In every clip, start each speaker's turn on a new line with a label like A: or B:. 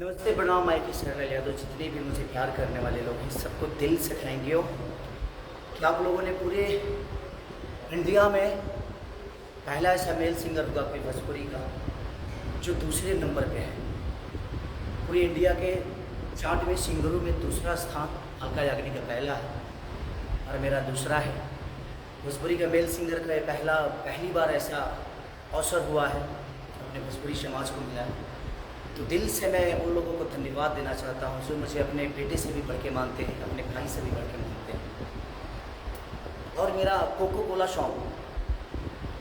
A: नमस्ते, प्रणाम। माई की शरण यादव। जितने भी मुझे प्यार करने वाले लोग हैं सबको दिल से थैंक यू कि आप लोगों ने पूरे इंडिया में पहला ऐसा मेल सिंगर होगा कोई भोजपुरी का जो दूसरे नंबर पे है। पूरी इंडिया के चार्ट में सिंगरों में दूसरा स्थान अलका याग्निक का पहला है और मेरा दूसरा है। भोजपुरी का मेल सिंगर का पहली बार ऐसा अवसर हुआ है अपने भोजपुरी समाज को मिला है। तो दिल से मैं उन लोगों को धन्यवाद देना चाहता हूँ जो मुझे अपने बेटे से भी बढ़ के मानते हैं, अपने भाई से भी बढ़ के मानते हैं। और मेरा कोको कोला सॉन्ग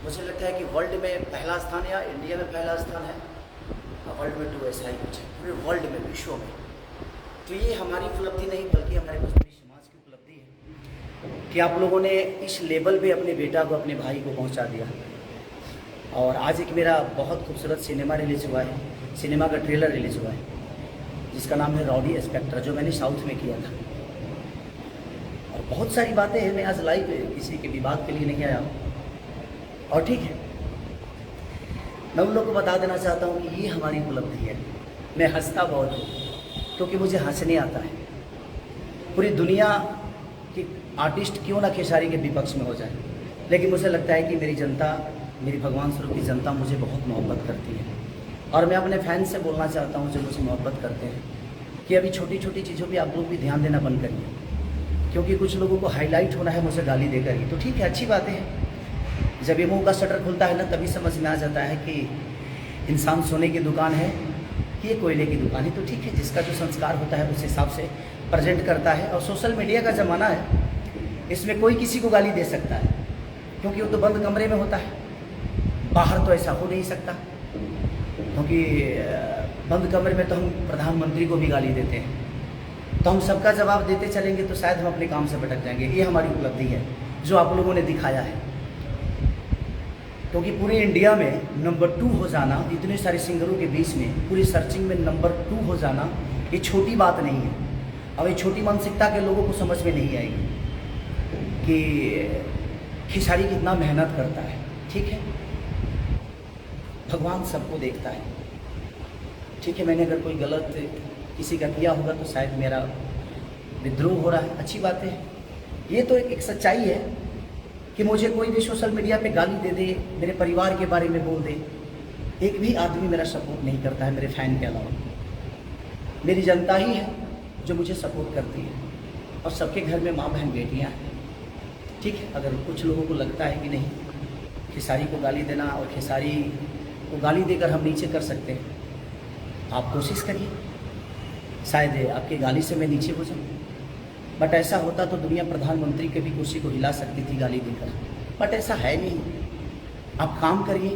A: मुझे लगता है कि वर्ल्ड में पहला स्थान या इंडिया में पहला स्थान है और वर्ल्ड में तो ऐसा ही कुछ है, पूरे वर्ल्ड में, विश्व में। तो ये हमारी उपलब्धि नहीं बल्कि हमारे भोजपुरी समाज की उपलब्धि है कि आप लोगों ने इस लेवल पे अपने बेटा को, अपने भाई को पहुँचा दिया। और आज एक मेरा बहुत खूबसूरत सिनेमा रिलीज़ हुआ है, सिनेमा का ट्रेलर रिलीज़ हुआ है जिसका नाम है रॉडी इंस्पेक्टर, जो मैंने साउथ में किया था। और बहुत सारी बातें हैं, मैं आज लाइव किसी के विवाद के लिए नहीं आया हूँ। और ठीक है, मैं उन लोगों को बता देना चाहता हूँ कि ये हमारी उपलब्धि है। मैं हंसता बहुत हूँ क्योंकि मुझे हंसने आता है। पूरी दुनिया की आर्टिस्ट क्यों ना खेसारी के विपक्ष में हो जाए, लेकिन मुझे लगता है कि मेरी जनता, मेरी भगवान स्वरूप की जनता मुझे बहुत मोहब्बत करती है। और मैं अपने फैंस से बोलना चाहता हूँ जो मुझे मोहब्बत करते हैं कि अभी छोटी छोटी चीज़ों पे आप लोग भी ध्यान देना बंद करिए, क्योंकि कुछ लोगों को हाईलाइट होना है मुझे गाली देकर ही। तो ठीक है, अच्छी बातें हैं। जब ये मुंह का शटर खुलता है ना, तभी समझ में आ जाता है कि इंसान सोने की दुकान है कि ये कोयले की दुकान है। तो ठीक है, जिसका जो संस्कार होता है उस हिसाब से प्रेजेंट करता है। और सोशल मीडिया का ज़माना है, इसमें कोई किसी को गाली दे सकता है क्योंकि वो तो बंद कमरे में होता है। बाहर तो ऐसा हो नहीं सकता, क्योंकि बंद कमरे में तो हम प्रधानमंत्री को भी गाली देते हैं। तो हम सबका जवाब देते चलेंगे तो शायद हम अपने काम से भटक जाएंगे। ये हमारी उपलब्धि है जो आप लोगों ने दिखाया है। क्योंकि पूरे इंडिया में नंबर 2 हो जाना, इतने सारे सिंगरों के बीच में पूरी सर्चिंग में नंबर 2 हो जाना, ये छोटी बात नहीं है। अब ये छोटी मानसिकता के लोगों को समझ में नहीं आएगी कि खेसारी कितना मेहनत करता है। ठीक है, भगवान सबको देखता है। ठीक है, मैंने अगर कोई गलत किसी का किया होगा तो शायद मेरा विद्रोह हो रहा है, अच्छी बात है। ये तो एक सच्चाई है कि मुझे कोई भी सोशल मीडिया पे गाली दे दे, मेरे परिवार के बारे में बोल दे, एक भी आदमी मेरा सपोर्ट नहीं करता है मेरे फैन के अलावा। मेरी जनता ही है जो मुझे सपोर्ट करती है और सबके घर में माँ बहन बेटियाँ हैं। ठीक है, अगर कुछ लोगों को लगता है कि नहीं, खेसारी को गाली देना और खेसारी को गाली देकर हम नीचे कर सकते हैं, आप कोशिश करिए, शायद आपके गाली से मैं नीचे हो जाऊँ। बट ऐसा होता तो दुनिया प्रधानमंत्री के भी कुर्सी को हिला सकती थी गाली देकर, बट ऐसा है नहीं। आप काम करिए,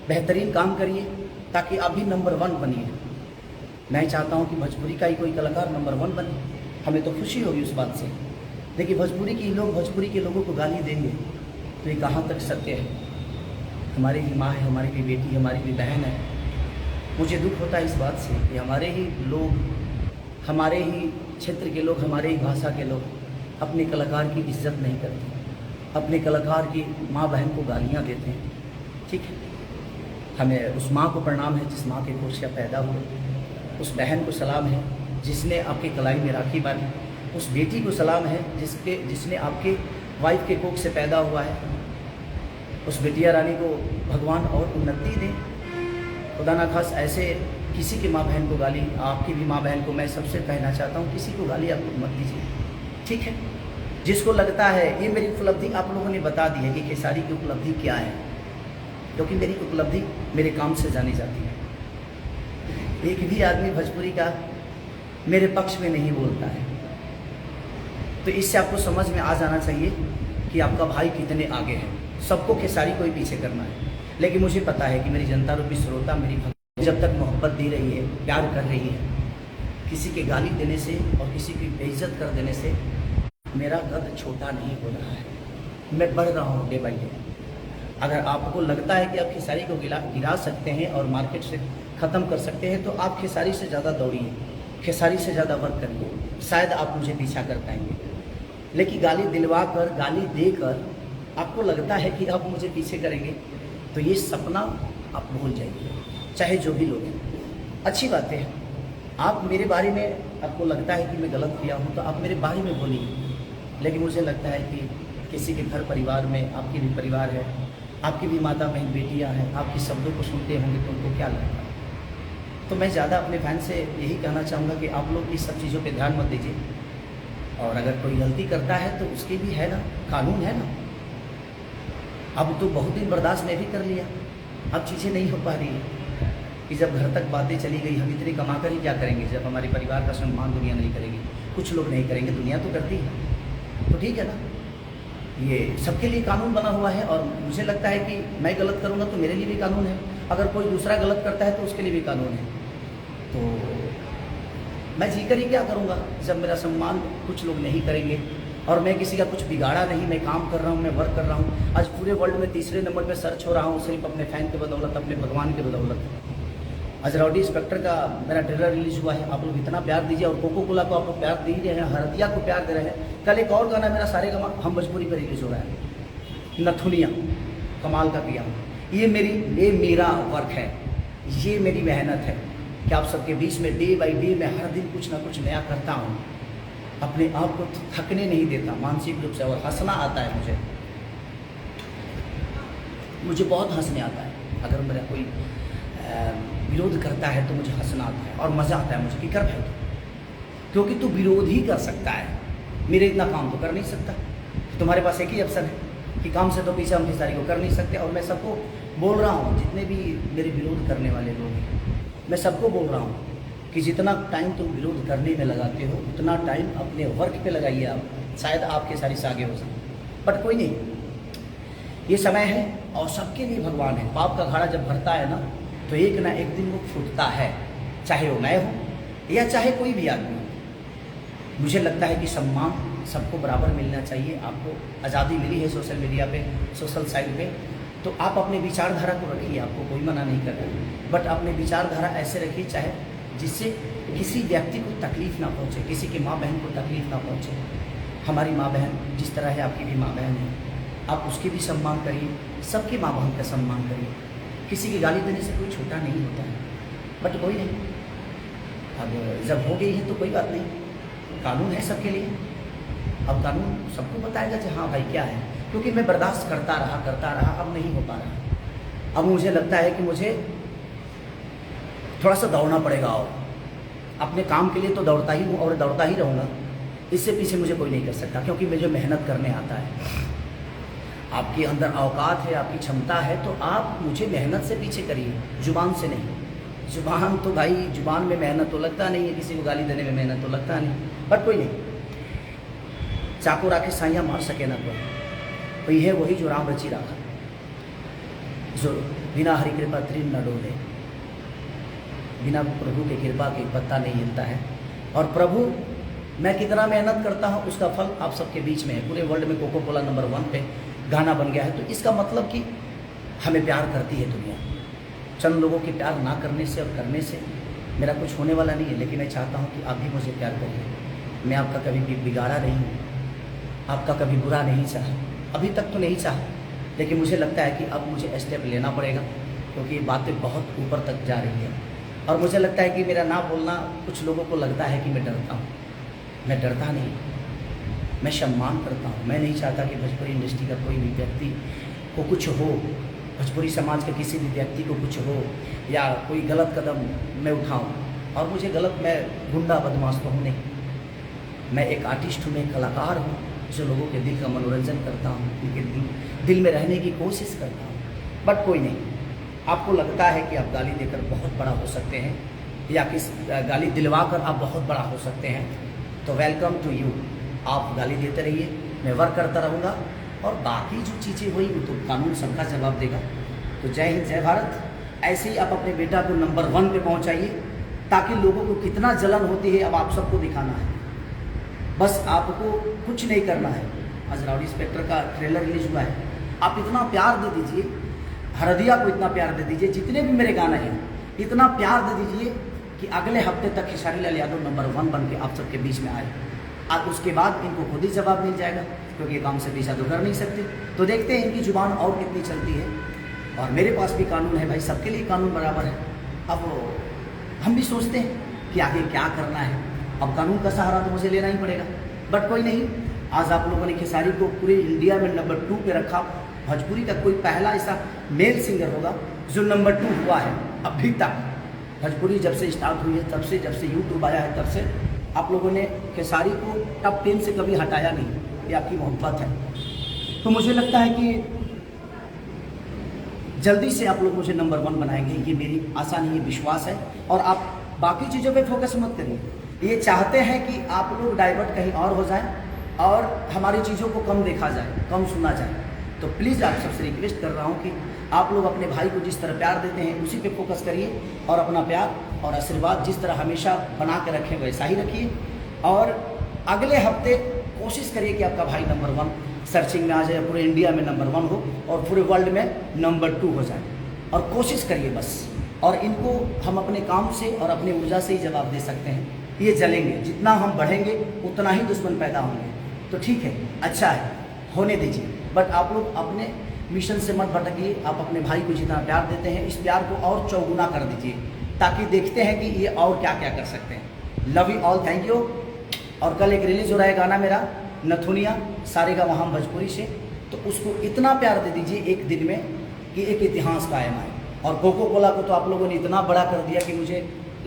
A: बेहतरीन काम करिए ताकि आप भी नंबर 1 बनिए। मैं चाहता हूँ कि भोजपुरी का ही कोई कलाकार नंबर 1 बने, हमें तो खुशी होगी उस बात से। देखिए, भोजपुरी के लोगों को गाली देंगे तो ये कहाँ तक सत्य है। हमारी भी माँ है, हमारी भी बेटी, हमारी भी बहन है। मुझे दुख होता है इस बात से कि हमारे ही लोग, हमारे ही क्षेत्र के लोग, हमारे ही भाषा के लोग अपने कलाकार की इज्जत नहीं करते, अपने कलाकार की माँ बहन को गालियाँ देते हैं। ठीक है, हमें उस माँ को प्रणाम है जिस माँ के कोख से पैदा हुए, उस बहन को सलाम है जिसने आपकी कलाई में राखी बांधी, उस बेटी को सलाम है जिसने आपके वाइफ के कोख से पैदा हुआ है। उस बिटिया रानी को भगवान और उन्नति दे, खुदा ना खास ऐसे किसी की माँ बहन को गाली, आपकी भी माँ बहन को मैं सबसे कहना चाहता हूँ, किसी को गाली आप मत दीजिए। ठीक है, जिसको लगता है ये मेरी उपलब्धि आप लोगों ने बता दी है कि खेसारी की उपलब्धि क्या है, क्योंकि मेरी उपलब्धि मेरे काम से जानी जाती है। एक भी आदमी भोजपुरी का मेरे पक्ष में नहीं बोलता है, तो इससे आपको समझ में आ जाना चाहिए कि आपका भाई कितने आगे है। सबको खेसारी को ही पीछे करना है, लेकिन मुझे पता है कि मेरी जनता रूपी श्रोता मेरी जब तक मोहब्बत दे रही है, प्यार कर रही है, किसी के गाली देने से और किसी की बेइज्जत कर देने से मेरा कद छोटा नहीं हो रहा है, मैं बढ़ रहा हूँ डे बाई डे। अगर आपको लगता है कि आप खेसारी को गिरा सकते हैं और मार्केट से ख़त्म कर सकते हैं तो आप खेसारी से ज़्यादा दौड़िए, खेसारी से ज़्यादा वर्क करिए, शायद आप मुझे पीछा कर पाएंगे। लेकिन गाली दिलवा कर, गाली देकर आपको लगता है कि आप मुझे पीछे करेंगे तो ये सपना आप भूल जाइए, चाहे जो भी लोग हैं। अच्छी बातें हैं, आप मेरे बारे में आपको लगता है कि मैं गलत किया हूँ तो आप मेरे बारे में बोलिए, लेकिन मुझे लगता है कि किसी के घर परिवार में आपकी भी परिवार है, आपकी भी माता बहन बेटियाँ हैं, आपके शब्दों को सुनते होंगे तो उनको क्या लगता है। तो मैं ज़्यादा अपने फैन से यही कहना चाहूँगा कि आप लोग इस सब चीज़ों पे ध्यान मत दीजिए, और अगर कोई गलती करता है तो उसकी भी है ना, कानून है ना। अब तो बहुत दिन बर्दाश्त मैं भी कर लिया, अब चीज़ें नहीं हो पा रही है कि जब घर तक बातें चली गई, हम इतने कमा कर ही क्या करेंगे जब हमारे परिवार का सम्मान दुनिया नहीं करेगी, कुछ लोग नहीं करेंगे, दुनिया तो करती है। तो ठीक है ना, ये सबके लिए कानून बना हुआ है, और मुझे लगता है कि मैं गलत करूँगा तो मेरे लिए भी कानून है, अगर कोई दूसरा गलत करता है तो उसके लिए भी कानून है। तो मैं जीकर ही क्या करूँगा जब मेरा सम्मान कुछ लोग नहीं करेंगे, और मैं किसी का कुछ बिगाड़ा नहीं, मैं काम कर रहा हूँ, मैं वर्क कर रहा हूँ। आज पूरे वर्ल्ड में तीसरे नंबर पे सर्च हो रहा हूँ सिर्फ अपने फ़ैन की बदौलत, अपने भगवान की बदौलत। आज राउडी इंस्पेक्टर का मेरा ट्रेलर रिलीज हुआ है, आप लोग इतना प्यार दीजिए, और कोको कोला को आप लोग प्यार दे ही रहे हैं, हरदिया को प्यार दे रहे हैं। कल एक और गाना मेरा सारे गामा हम भोजपुरी पर रिलीज हो रहा है, नथुनिया, कमाल का किया। ये मेरा वर्क है, ये मेरी मेहनत है कि आप सबके बीच में डे बाई डे मैं हर दिन कुछ ना कुछ नया करता हूँ, अपने आप को थकने नहीं देता मानसिक रूप से, और हंसना आता है मुझे बहुत हंसने आता है। अगर मेरा कोई विरोध करता है तो मुझे हंसना आता है और मज़ा आता है मुझे कि कर भाई तो, क्योंकि तू विरोध ही कर सकता है, मेरे इतना काम तो कर नहीं सकता। तुम्हारे पास एक ही ऑप्शन है कि काम से तो पीछे हम सारी को कर नहीं सकते। और मैं सबको बोल रहा हूँ, जितने भी मेरे विरोध करने वाले लोग हैं, मैं सबको बोल रहा हूँ कि जितना टाइम तुम विरोध करने में लगाते हो उतना टाइम अपने वर्क पे लगाइए आप, शायद आपके सारी आगे हो सके। बट कोई नहीं, ये समय है और सबके लिए भगवान है। पाप का घड़ा जब भरता है ना तो एक ना एक दिन वो फूटता है, चाहे वो मैं हूँ या चाहे कोई भी आदमी हो। मुझे लगता है कि सम्मान सबको बराबर मिलना चाहिए। आपको आज़ादी मिली है सोशल मीडिया पे, सोशल साइट पे, तो आप अपने विचारधारा को रखिए, आपको कोई मना नहीं कर रहा, बट अपने विचारधारा ऐसे रखिए चाहे जिससे किसी व्यक्ति को तकलीफ़ ना पहुँचे, किसी की माँ बहन को तकलीफ़ ना पहुँचे। हमारी माँ बहन जिस तरह है, आपकी भी माँ बहन है, आप उसकी भी सम्मान करिए, सबकी माँ बहन का सम्मान करिए। किसी की गाली देने से कोई छोटा नहीं होता है, बट कोई नहीं, अब जब हो गई है तो कोई बात नहीं, कानून है सबके लिए। अब कानून सबको बताएगा कि हाँ भाई क्या है, क्योंकि मैं बर्दाश्त करता रहा, अब नहीं हो पा रहा। अब मुझे लगता है कि मुझे थोड़ा सा दौड़ना पड़ेगा, और अपने काम के लिए तो दौड़ता ही हूँ और दौड़ता ही रहूँगा, इससे पीछे मुझे कोई नहीं कर सकता, क्योंकि मुझे मेहनत करने आता है। आपके अंदर औकात है, आपकी क्षमता है, तो आप मुझे मेहनत से पीछे करिए, जुबान से नहीं। जुबान तो भाई, जुबान में मेहनत तो लगता नहीं है, किसी को गाली देने में मेहनत तो लगता नहीं, बट कोई नहीं, चाकू राखे साइयाँ मार सके ना कोई है वही जो राम रची रखा, जो बिना हरि कृपा तृण न डोले, बिना प्रभु की कृपा के पत्ता नहीं हिलता है। और प्रभु मैं कितना मेहनत करता हूँ उसका फल आप सबके बीच में है। पूरे वर्ल्ड में कोको कोला नंबर 1 पे गाना बन गया है, तो इसका मतलब कि हमें प्यार करती है दुनिया। चंद लोगों के प्यार ना करने से और करने से मेरा कुछ होने वाला नहीं है, लेकिन मैं चाहता हूँ कि आप भी मुझे प्यार करिए। मैं आपका कभी भी बिगाड़ा नहीं हूँ, आपका कभी बुरा नहीं चाहा, अभी तक तो नहीं चाहा, लेकिन मुझे लगता है कि अब मुझे स्टेप लेना पड़ेगा, क्योंकि ये बातें बहुत ऊपर तक जा रही है। और मुझे लगता है कि मेरा ना बोलना कुछ लोगों को लगता है कि मैं डरता हूँ, मैं डरता नहीं, मैं सम्मान करता हूँ। मैं नहीं चाहता कि भोजपुरी इंडस्ट्री का कोई भी व्यक्ति को कुछ हो, भोजपुरी समाज के किसी भी व्यक्ति को कुछ हो, या कोई गलत कदम मैं उठाऊँ। और मुझे गलत, मैं गुंडा बदमाश तो हूँ नहीं, मैं एक आर्टिस्ट हूँ, मैं एक कलाकार हूँ जो लोगों के दिल का मनोरंजन करता हूँ, उनके दिल में रहने की कोशिश करता हूँ। बट कोई नहीं, आपको लगता है कि आप गाली देकर बहुत बड़ा हो सकते हैं, या किस गाली दिलवा कर आप बहुत बड़ा हो सकते हैं, तो वेलकम टू यू। आप गाली देते रहिए, मैं वर्क करता रहूँगा, और बाकी जो चीज़ें हुई वो तो कानून सबका जवाब देगा। तो जय हिंद, जय भारत। ऐसे ही आप अपने बेटा को नंबर 1 पे पहुँचाइए, ताकि लोगों को कितना जलन होती है अब आप सबको दिखाना है। बस आपको कुछ नहीं करना है। आज राउडी इंस्पेक्टर का ट्रेलर रिलीज हुआ है, आप इतना प्यार दे दीजिए, हरदिया को इतना प्यार दे दीजिए, जितने भी मेरे गाना हैं इतना प्यार दे दीजिए कि अगले हफ्ते तक खेसारी लाल यादव नंबर 1 बन के आप सबके बीच में आए। अब उसके बाद इनको खुद ही जवाब मिल जाएगा, क्योंकि काम से पीछा तो कर नहीं सकते। तो देखते हैं इनकी जुबान और कितनी चलती है। और मेरे पास भी कानून है भाई, सबके लिए कानून बराबर है। अब हम भी सोचते हैं कि आगे क्या करना है। अब कानून का सहारा तो मुझे लेना ही पड़ेगा, बट कोई नहीं। आज आप लोगों ने खेसारी को पूरे इंडिया में नंबर 2 पे रखा। भोजपुरी का कोई पहला ऐसा मेल सिंगर होगा जो नंबर 2 हुआ है अभी तक। भोजपुरी जब से स्टार्ट हुई है, तब से जब से यूट्यूब आया है, तब से आप लोगों ने खेसारी को टॉप 10 से कभी हटाया नहीं। ये आपकी मोहब्बत है। तो मुझे लगता है कि जल्दी से आप लोग मुझे नंबर 1 बनाएंगे, ये मेरी आशा नहीं, ये विश्वास है। और आप बाकी चीज़ों पे फोकस मत करिए। ये चाहते हैं कि आप लोग डाइवर्ट कहीं और हो जाए और हमारी चीज़ों को कम देखा जाए, कम सुना जाए। तो प्लीज़ आप सबसे रिक्वेस्ट कर रहा हूँ कि आप लोग अपने भाई को जिस तरह प्यार देते हैं उसी पे फोकस करिए, और अपना प्यार और आशीर्वाद जिस तरह हमेशा बना के रखें वैसा ही रखिए। और अगले हफ्ते कोशिश करिए कि आपका भाई नंबर 1 सर्चिंग में आ जाए, पूरे इंडिया में नंबर 1 हो और पूरे वर्ल्ड में नंबर 2 हो जाए। और कोशिश करिए बस। और इनको हम अपने काम से और अपनी ऊर्जा से ही जवाब दे सकते हैं। ये जलेंगे, जितना हम बढ़ेंगे उतना ही दुश्मन पैदा होंगे। तो ठीक है, अच्छा है, होने दीजिए। बट आप लोग अपने मिशन से मत भटकिए। आप अपने भाई को जितना प्यार देते हैं, इस प्यार को और चौगुना कर दीजिए, ताकि देखते हैं कि ये और क्या क्या कर सकते हैं। Love you all, thank you. और कल एक रिलीज हो रहा है गाना मेरा नथुनिया सारेगामा भोजपुरी से, तो उसको इतना प्यार दे दीजिए एक दिन में कि एक इतिहास कायम आए। और कोको कोला को तो आप लोगों ने इतना बड़ा कर दिया कि मुझे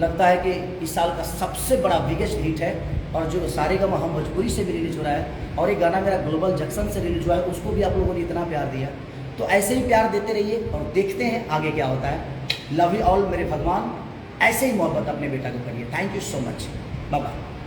A: लगता है कि इस साल का सबसे बड़ा बिगेस्ट हिट है। और जो सारेगामा भोजपुरी से भी रिलीज हो रहा है, और एक गाना मेरा ग्लोबल जंक्शन से रिलीज हुआ है, उसको भी आप लोगों ने इतना प्यार दिया। तो ऐसे ही प्यार देते रहिए और देखते हैं आगे क्या होता है। लव यू ऑल मेरे भगवान। ऐसे ही मोहब्बत अपने बेटा को करिए। Thank you so much, bye bye.